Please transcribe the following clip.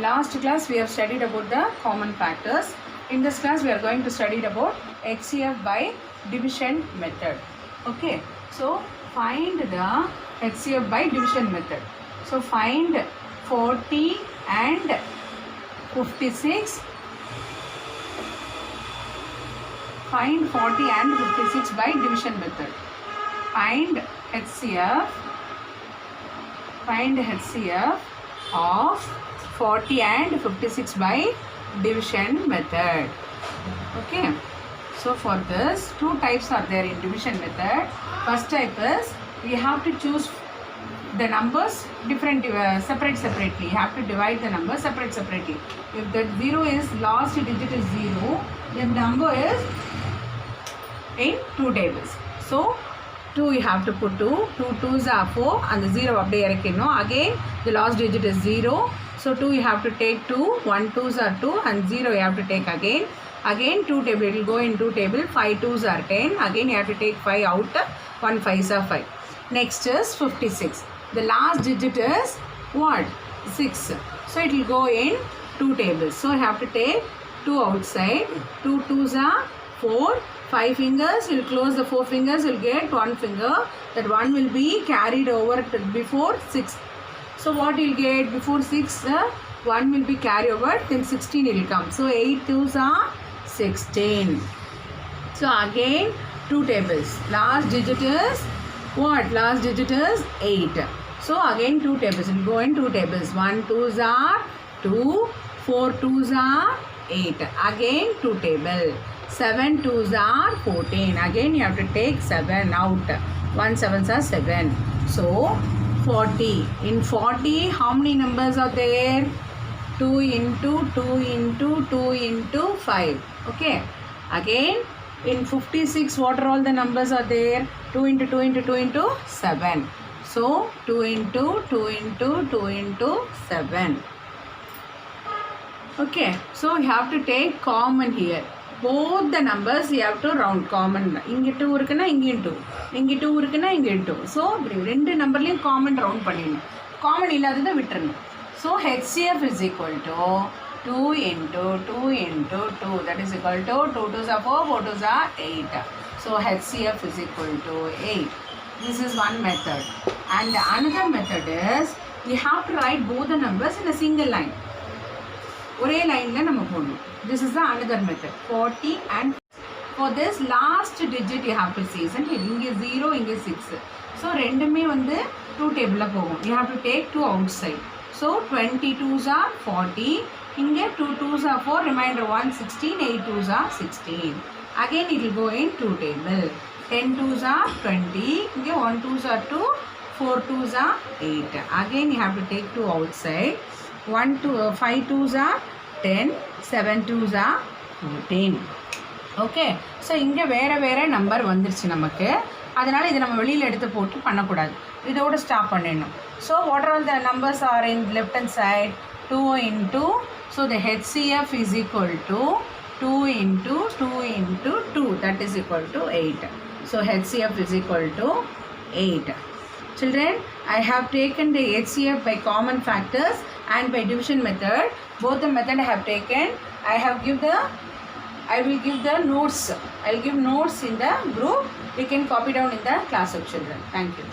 last class we have studied about the common factors. In this class we are going to study about HCF by division method. Okay, so find the HCF by division method. So find 40 and 56. Find 40 and 56 by division method. Find HCF. Find HCF of 40 and 56 by division method. Okay. So for this, two types are there in division method. First type is we have to choose the numbers separately. You have to divide the numbers separately. If the 0 is last digit is 0, the number is in two tables. So 2 you have to put 2 2s are 4 and the 0 again the last digit is 0. So 2 you have to take 2, 1 2s are 2 and 0 you have to take again 2 table, it will go in 2 table, 5 2s are 10, again you have to take 5 out, 1 5s are 5. Next is 56. The last digit is what? 6. So it will go in 2 tables. So you have to take 2 outside, 2 2s are 4, 5 fingers, you will close the 4 fingers, you will get 1 finger. That 1 will be carried over before 6. So what you will get before 6, 1 will be carried over, then 16 will come. So 8 2s are 16. So again 2 tables. Last digit is what? Last digit is 8. So again 2 tables. It will go in 2 tables. 1 2s are 2, 4 2s are 8. Again 2 table. 7 2s are 14. Again you have to take 7 out. 1 7s are 7. So 40. In 40 how many numbers are there? 2 into 2 into 2 into 5. Okay. Again in 56 what are all the numbers are there? 2 into 2 into 2 into 7. So 2 into 2 into 2 into 7. Okay. So you have to take common here. Both the numbers you have to round common. Inge 2 irukna inge 2. Inge 2 irukna inge 2. So rendu numberliyum common round pannidum. Common illadha vitranum. So HCF is equal to 2 into 2 into 2. That is equal to 2 2s are 4, 4 2s are 8. So HCF is equal to 8. This is one method. And another method is we have to write both the numbers in a single line. ஒரே லைன்ல நம்ம போடணும். This is the another method. 40 and for this last digit you have to see. Isn't it? இங்கே 0 இங்கே 6. So ரெண்டுமே வந்து 2 டேபிள்ல போகும். You have to take 2 outside. So 22s are 40. இங்கே 2 2s are 4. Remainder 1 16. 8 2s are 16. Again it will go in 2 table. 10 2s are 20. இங்கே 1 2s are 2. 4 2s are 8. Again you have to take 2 outside. 5 2s are 10, 7 2s are 14. Okay. So இங்கே வேறு number வந்துருச்சு நமக்கு. அதனால் இதை நம்ம வெளியில் எடுத்து போட்டு பண்ணக்கூடாது. இதோட ஸ்டாப் பண்ணிடணும். So what are all the numbers are in left hand side? 2 into, so the HCF is equal to 2 into 2 into 2. That is equal to 8. So HCF is equal to 8. Children, I have taken the HCF by common factors and by division method. Both the method I have taken. I will give the notes. I will give notes in the group. You can copy down in the class of children. Thank you.